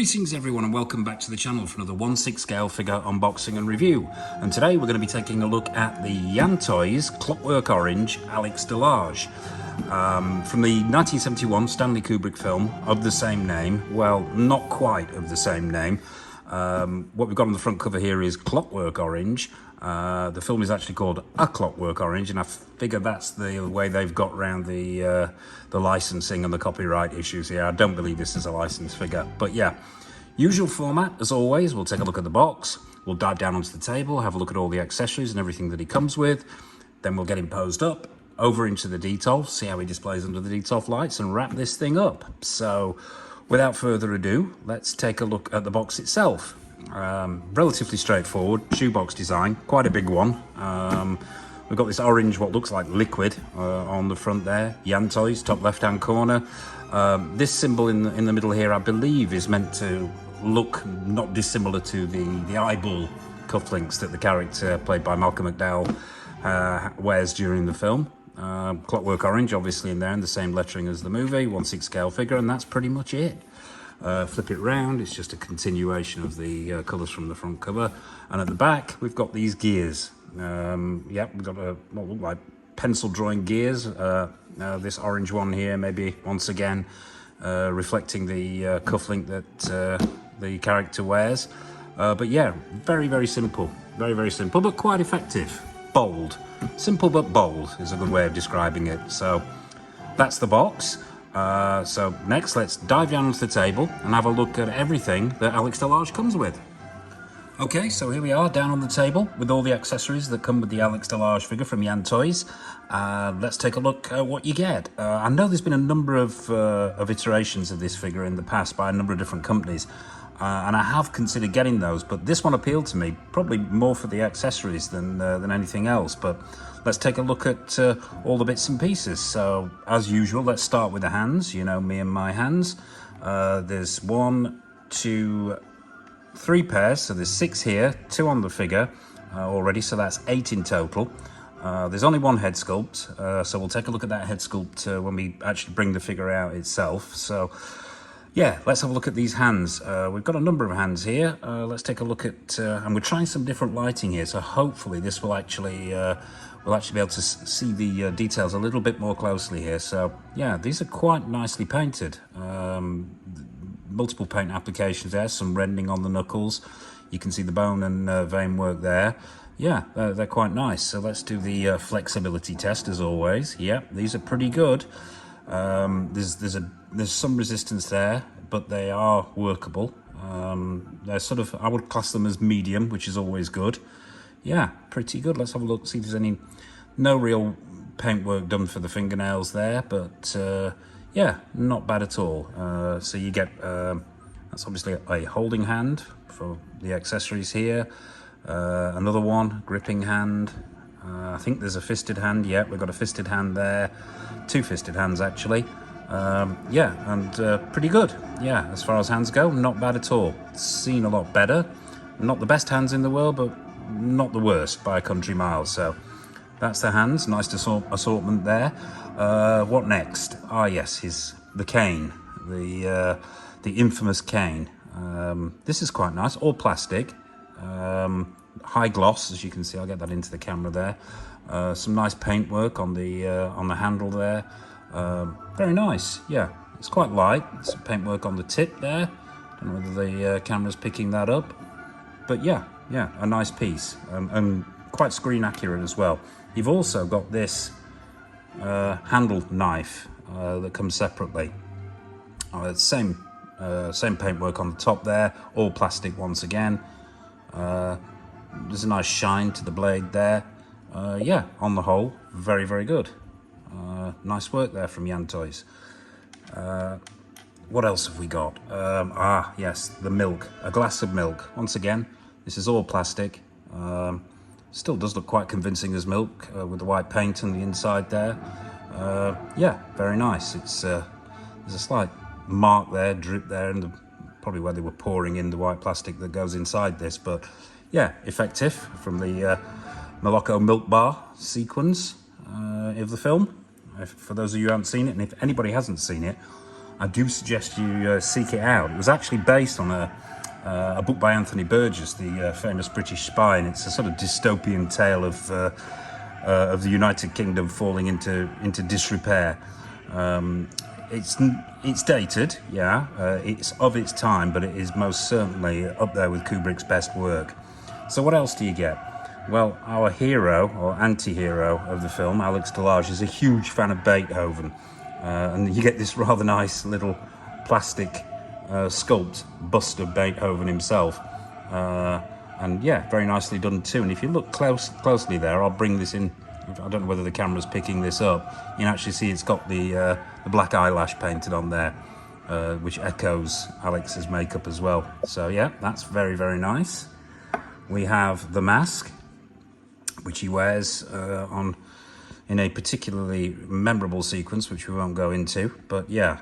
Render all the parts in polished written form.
Greetings everyone and welcome back to the channel for another 1/6 scale figure unboxing and review. And today we're going to be taking a look at the Yantoys Clockwork Orange Alex DeLarge. From the 1971 Stanley Kubrick film of the same name. Well, not quite of the same name. What we've got on the front cover here is Clockwork Orange. The film is actually called A Clockwork Orange, and I figure that's the way they've got around the licensing and the copyright issues here. I don't believe this is a licensed figure, but yeah. Usual format, as always. We'll take a look at the box, we'll dive down onto the table, have a look at all the accessories and everything that he comes with, then we'll get him posed up, over into the Detolf, see how he displays under the Detolf lights, and wrap this thing up. So, without further ado, let's take a look at the box itself. Relatively straightforward, shoebox design, quite a big one. We've got this orange, what looks like liquid, on the front there. Yantoys, top left-hand corner. This symbol in the middle here, I believe, is meant to look not dissimilar to the eyeball cufflinks that the character played by Malcolm McDowell wears during the film. Clockwork Orange, obviously, in there, in the same lettering as the movie, 1/6 scale figure, and that's pretty much it. Flip it round, it's just a continuation of the colours from the front cover. And at the back, we've got these gears. Yep, we've got what look like pencil drawing gears. This orange one here, maybe once again, reflecting the cufflink that the character wears. But yeah, very, very simple. Very, very simple, but quite effective. Bold. Simple but bold is a good way of describing it. So that's the box. So next, let's dive down onto the table and have a look at everything that Alex DeLarge comes with. Okay, so here we are down on the table with all the accessories that come with the Alex DeLarge figure from Yantoys. Let's take a look at what you get. I know there's been a number of iterations of this figure in the past by a number of different companies. And I have considered getting those, but this one appealed to me, probably more for the accessories than anything else. But let's take a look at all the bits and pieces. So, as usual, let's start with the hands. You know me and my hands. There's 1, 2, 3 pairs, so there's 6 here, 2 on the figure already, so that's 8 in total. There's only 1 head sculpt, so we'll take a look at that head sculpt when we actually bring the figure out itself. So, yeah, let's have a look at these hands. We've got a number of hands here. Let's take a look at, and we're trying some different lighting here, so hopefully this will actually, we'll actually be able to see the details a little bit more closely here. So, yeah, these are quite nicely painted. Multiple paint applications there, some rending on the knuckles. You can see the bone and vein work there. Yeah, they're quite nice. So let's do the flexibility test as always. Yeah, these are pretty good. There's some resistance there, but they are workable. They're sort of, I would class them as medium, which is always good. Yeah, pretty good. Let's have a look, see if there's no real paintwork done for the fingernails there, but yeah, not bad at all. So you get, that's obviously a holding hand for the accessories here. Another one, gripping hand. I think there's a fisted hand. Yeah, we've got a fisted hand there. 2 fisted hands, actually. Yeah, and pretty good. Yeah, as far as hands go, not bad at all. Seen a lot better. Not the best hands in the world, but not the worst by a country mile. So that's the hands. Nice assortment there. What next? Ah, yes, the cane, the infamous cane. This is quite nice, all plastic, high gloss, as you can see. I'll get that into the camera there. Some nice paintwork on the handle there. Very nice. Yeah, it's quite light. Some paintwork on the tip there. Don't know whether the camera's picking that up, but yeah, a nice piece, and quite screen accurate as well. You've also got this handle knife that comes separately. Same paintwork on the top there, all plastic once again. There's a nice shine to the blade there. Yeah, on the whole, very, very good. Nice work there from Yantoys. What else have we got? Yes, the milk, a glass of milk. Once again, this is all plastic. Still does look quite convincing as milk with the white paint on the inside there. Yeah, very nice. It's there's a slight mark there, drip there, and probably where they were pouring in the white plastic that goes inside this. But yeah, effective from the Morocco milk bar sequence of the film. For those of you who haven't seen it, and if anybody hasn't seen it, I do suggest you seek it out. It was actually based on a book by Anthony Burgess, the famous British spy, and it's a sort of dystopian tale of the United Kingdom falling into disrepair. It's dated, yeah. It's of its time, but it is most certainly up there with Kubrick's best work. So what else do you get? Well, our hero, or anti-hero of the film, Alex DeLarge, is a huge fan of Beethoven. And you get this rather nice little plastic sculpt bust of Beethoven himself. And yeah, very nicely done too. And if you look closely there, I'll bring this in. I don't know whether the camera's picking this up. You can actually see it's got the black eyelash painted on there, which echoes Alex's makeup as well. So yeah, that's very, very nice. We have the mask, which he wears in a particularly memorable sequence, which we won't go into. But yeah,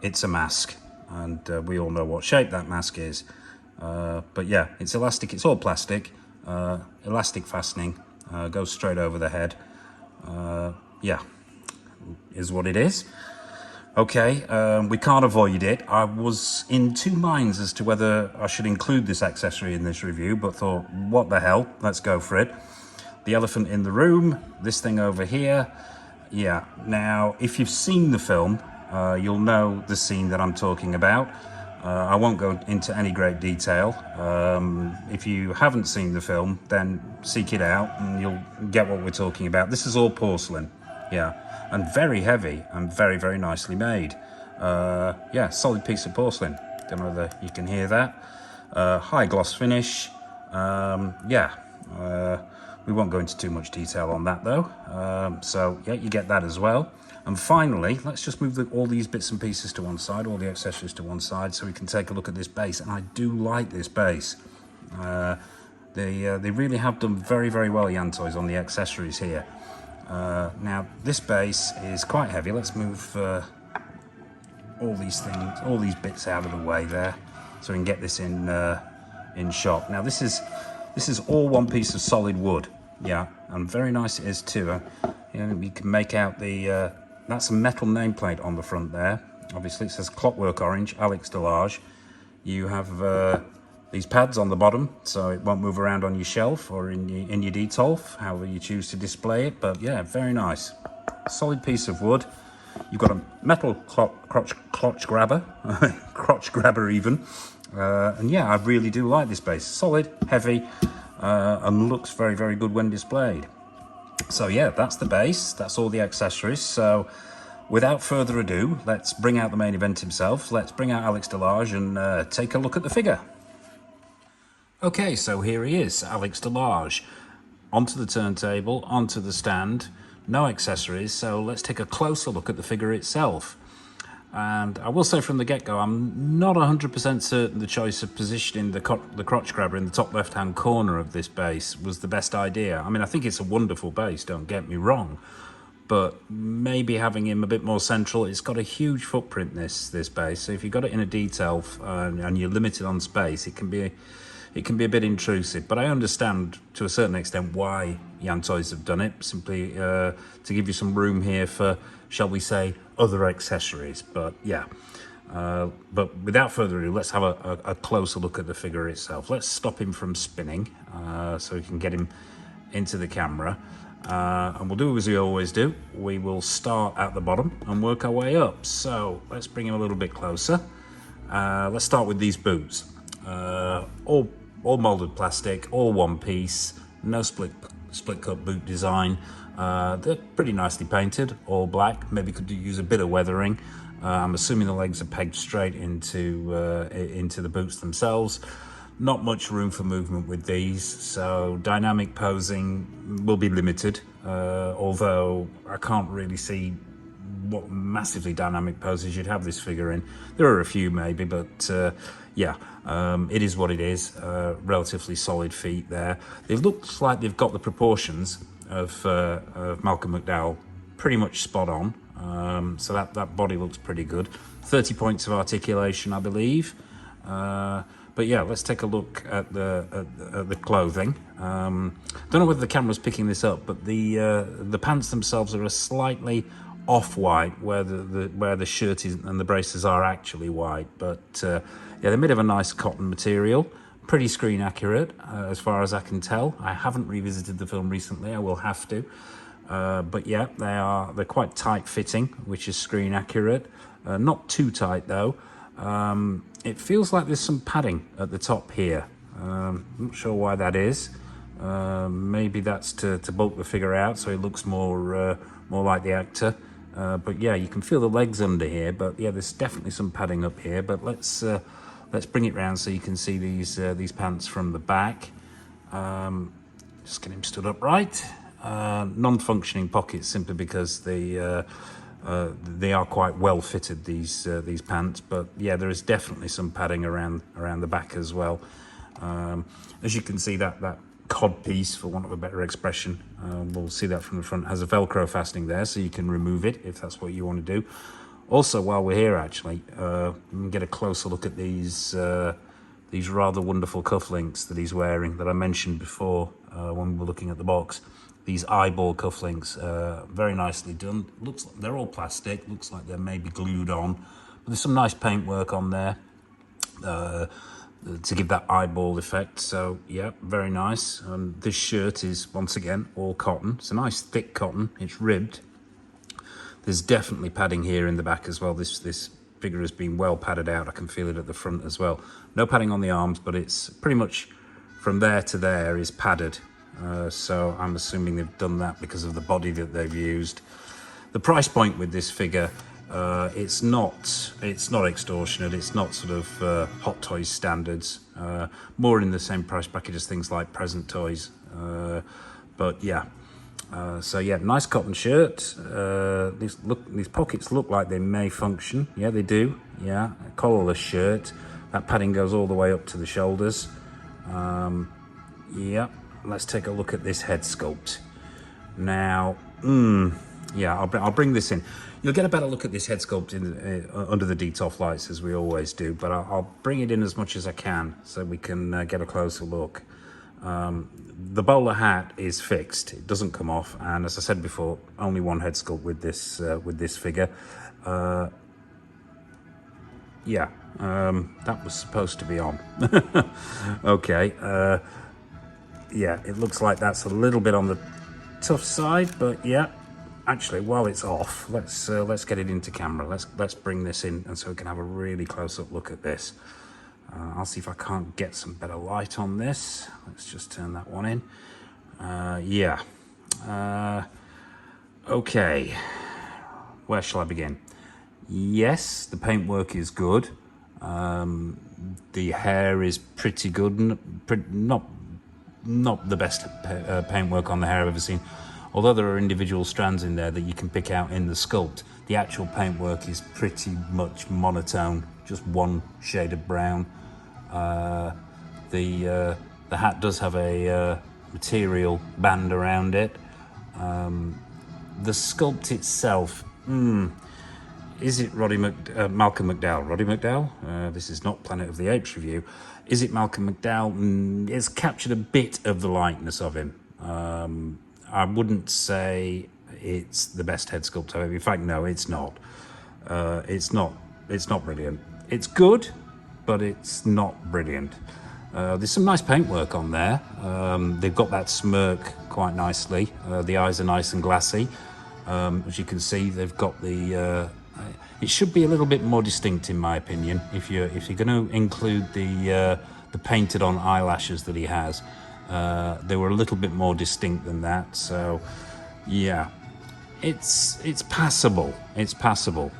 it's a mask, and we all know what shape that mask is. But yeah, it's elastic, it's all plastic, elastic fastening, goes straight over the head. Yeah, is what it is. Okay, we can't avoid it. I was in two minds as to whether I should include this accessory in this review, but thought, what the hell, let's go for it. The elephant in the room, this thing over here. Yeah, now, if you've seen the film, you'll know the scene that I'm talking about. I won't go into any great detail. If you haven't seen the film, then seek it out and you'll get what we're talking about. This is all porcelain, yeah, and very heavy and very, very nicely made. Yeah, solid piece of porcelain. Don't know whether you can hear that. High gloss finish. Yeah, we won't go into too much detail on that though. So yeah, you get that as well. And finally, let's just move all these bits and pieces to one side, all the accessories to one side, so we can take a look at this base. And I do like this base. They really have done very, very well, Yantoys, on the accessories here. Now, this base is quite heavy. Let's move all these bits out of the way there, so we can get this in shot. Now, this is all one piece of solid wood, yeah, and very nice it is too. You know, you can make out the that's a metal nameplate on the front there. Obviously, it says Clockwork Orange, Alex DeLarge. You have these pads on the bottom, so it won't move around on your shelf or in your detolf, however you choose to display it. But yeah, very nice. Solid piece of wood. You've got a metal crotch grabber, crotch grabber even. And yeah, I really do like this base. Solid, heavy, and looks very, very good when displayed. So yeah, that's the base, that's all the accessories. So without further ado, let's bring out the main event himself. Let's bring out Alex DeLarge and take a look at the figure. Okay, so here he is, Alex DeLarge. Onto the turntable, onto the stand, no accessories. So let's take a closer look at the figure itself. And I will say from the get-go, I'm not 100% certain the choice of positioning the crotch grabber in the top left-hand corner of this base was the best idea. I mean, I think it's a wonderful base, don't get me wrong, but maybe having him a bit more central. It's got a huge footprint, this base, so if you've got it in a detail and you're limited on space, it can be a bit intrusive. But I understand to a certain extent why Yantoys have done it, simply to give you some room here for, shall we say, other accessories. But yeah, but without further ado, let's have a closer look at the figure itself. Let's stop him from spinning so we can get him into the camera. And we'll do as we always do. We will start at the bottom and work our way up. So let's bring him a little bit closer. Let's start with these boots. All molded plastic, all one piece, no split cut boot design. They're pretty nicely painted, all black. Maybe could use a bit of weathering. I'm assuming the legs are pegged straight into the boots themselves. Not much room for movement with these, so dynamic posing will be limited, although I can't really see what massively dynamic poses you'd have this figure in. There are a few maybe, but yeah, it is what it is. Relatively solid feet there. It looks like they've got the proportions of Malcolm McDowell pretty much spot on, so that body looks pretty good. 30 points of articulation, I believe. But yeah, let's take a look at the clothing. Don't know whether the camera's picking this up, but the pants themselves are a slightly off-white, where the shirt is and the braces are actually white. But yeah, they're made of a nice cotton material, pretty screen accurate as far as I can tell. I haven't revisited the film recently. I will have to. But yeah, they're quite tight fitting, which is screen accurate. Not too tight though. It feels like there's some padding at the top here. Not sure why that is. Maybe that's to bulk the figure out so it looks more like the actor. But yeah, you can feel the legs under here. But yeah, there's definitely some padding up here. But let's bring it round so you can see these pants from the back. Just get him stood upright. Non-functioning pockets simply because they are quite well fitted, these pants. But yeah, there is definitely some padding around the back as well. As you can see, that cod piece, for want of a better expression, we'll see that from the front, has a Velcro fastening there, so you can remove it if that's what you want to do. Also, while we're here, actually, get a closer look at these rather wonderful cufflinks that he's wearing that I mentioned before when we were looking at the box. These eyeball cufflinks, very nicely done. Looks like they're all plastic. Looks like they're maybe glued on. But there's some nice paintwork on there to give that eyeball effect. So yeah, very nice. And this shirt is once again all cotton. It's a nice thick cotton. It's ribbed. There's definitely padding here in the back as well. This figure has been well padded out. I can feel it at the front as well. No padding on the arms, but it's pretty much from there to there is padded. So I'm assuming they've done that because of the body that they've used. The price point with this figure, it's not extortionate. It's not sort of Hot Toys standards. More in the same price bracket as things like Present Toys. But yeah, so yeah, nice cotton shirt. These pockets look like they may function. Yeah, they do. Yeah, a collarless shirt. That padding goes all the way up to the shoulders. Yeah. Let's take a look at this head sculpt. Now, yeah, I'll bring this in. You'll get a better look at this head sculpt under the detoff lights, as we always do, but I'll bring it in as much as I can so we can get a closer look. The bowler hat is fixed. It doesn't come off, and as I said before, only one head sculpt with this figure. Yeah, that was supposed to be on. Okay. Yeah, it looks like that's a little bit on the tough side, but yeah, actually, while it's off, let's get it into camera. Let's bring this in, and so we can have a really close-up look at this. I'll see if I can't get some better light on this. Let's just turn that one in. Yeah. Okay. Where shall I begin? Yes, the paintwork is good. The hair is pretty good. Not the best paintwork on the hair I've ever seen. Although there are individual strands in there that you can pick out in the sculpt, the actual paintwork is pretty much monotone, just one shade of brown. The hat does have a material band around it. The sculpt itself, is it Malcolm McDowell? Roddy McDowell? This is not Planet of the Apes review. Is it Malcolm McDowell? It's captured a bit of the likeness of him. I wouldn't say it's the best head sculpt I've ever. In fact, no, it's not. It's not brilliant. It's good, but it's not brilliant. There's some nice paintwork on there. They've got that smirk quite nicely. The eyes are nice and glassy. As you can see, they've got the. It should be a little bit more distinct, in my opinion. If you're going to include the painted on eyelashes that he has, they were a little bit more distinct than that. So, yeah, it's passable. It's passable.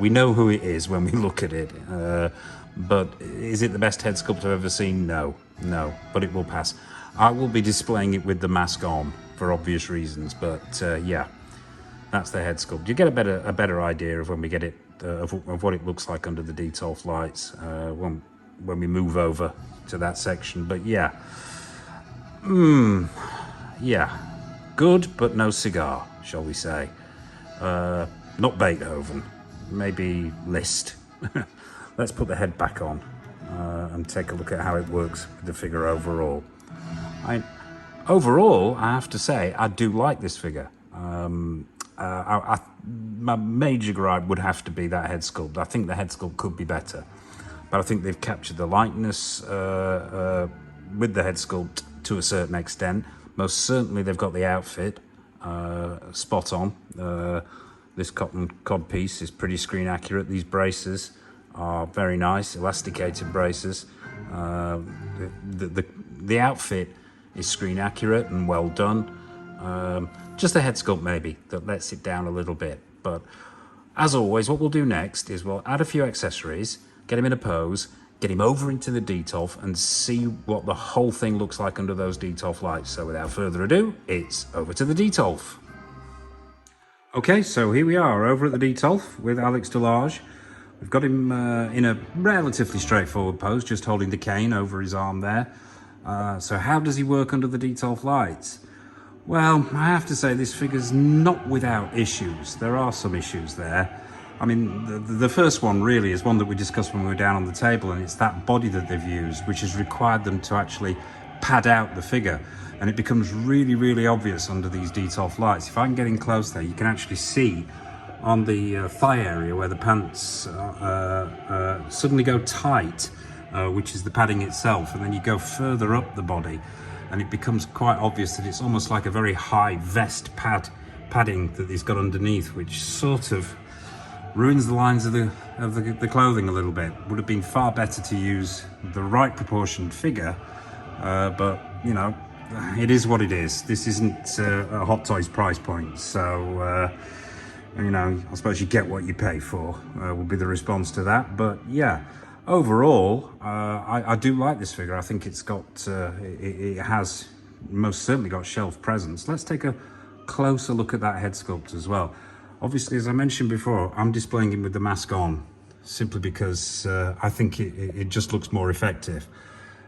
We know who it is when we look at it. But is it the best head sculpt I've ever seen? No. But it will pass. I will be displaying it with the mask on for obvious reasons. But yeah. That's the head sculpt. You get a better idea of when we get it of what it looks like under the detoff lights when we move over to that section. But yeah, yeah, good but no cigar, shall we say? Not Beethoven, maybe Liszt. Let's put the head back on and take a look at how it works with the figure overall. Overall, I have to say I do like this figure. My major gripe would have to be that head sculpt. I think the head sculpt could be better, but I think they've captured the likeness with the head sculpt to a certain extent. Most certainly they've got the outfit spot on. This cotton cod piece is pretty screen accurate. These braces are very nice, elasticated braces. The outfit is screen accurate and well done. Just the head sculpt maybe that lets it down a little bit. But as always, what we'll do next is we'll add a few accessories, get him in a pose, get him over into the detolf and see what the whole thing looks like under those detolf lights. So without further ado, it's over to the detolf. Okay, so here we are over at the detolf with Alex DeLarge. We've got him in a relatively straightforward pose, just holding the cane over his arm there. So how does he work under the detolf lights? Well, I have to say this figure's not without issues. There are some issues there. I mean, the first one really is one that we discussed when we were down on the table, and it's that body that they've used, which has required them to actually pad out the figure. And it becomes really, really obvious under these detolf lights. If I can get in close there, you can actually see on the thigh area where the pants suddenly go tight, which is the padding itself, and then you go further up the body and it becomes quite obvious that it's almost like a very high vest padding that he's got underneath, which sort of ruins the lines of the clothing a little bit. Would have been far better to use the right proportioned figure, but you know, it is what it is. This isn't a Hot Toys price point, so you know, I suppose you get what you pay for, will be the response to that. But yeah, overall, I do like this figure. I think it's got, it has most certainly got shelf presence. Let's take a closer look at that head sculpt as well. Obviously, as I mentioned before, I'm displaying him with the mask on, simply because I think it just looks more effective.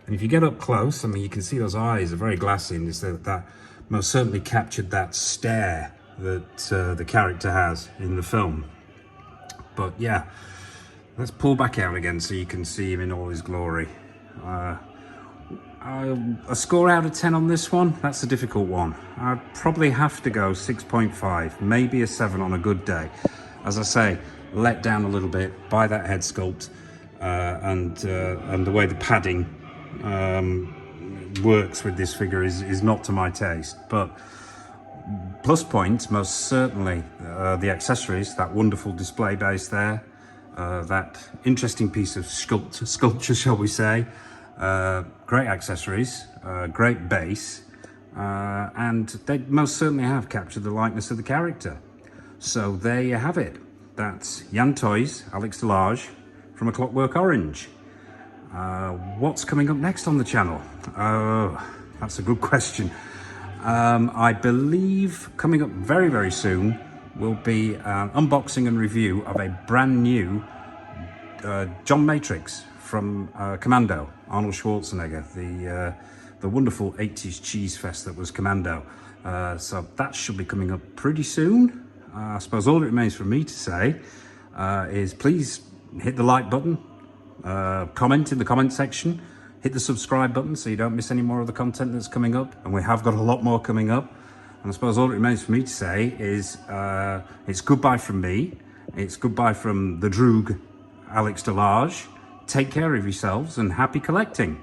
And if you get up close, I mean, you can see those eyes are very glassy, and that most certainly captured that stare that the character has in the film. But yeah, let's pull back out again so you can see him in all his glory. A score out of 10 on this one, that's a difficult one. I'd probably have to go 6.5, maybe a 7 on a good day. As I say, let down a little bit by that head sculpt and the way the padding works with this figure is not to my taste. But plus points, most certainly the accessories, that wonderful display base there, that interesting piece of sculpture, shall we say, great accessories, great base, and they most certainly have captured the likeness of the character. So there you have it. That's Yan Toys, Alex DeLarge from A Clockwork Orange. What's coming up next on the channel? That's a good question. I believe coming up very, very soon will be an unboxing and review of a brand new John Matrix from Commando, Arnold Schwarzenegger, the wonderful 80s cheese fest that was Commando. So that should be coming up pretty soon. I suppose all it remains for me to say is please hit the like button, comment in the comment section, hit the subscribe button so you don't miss any more of the content that's coming up, and we have got a lot more coming up. And I suppose all it remains for me to say is it's goodbye from me, it's goodbye from the Droog, Alex DeLarge. Take care of yourselves and happy collecting.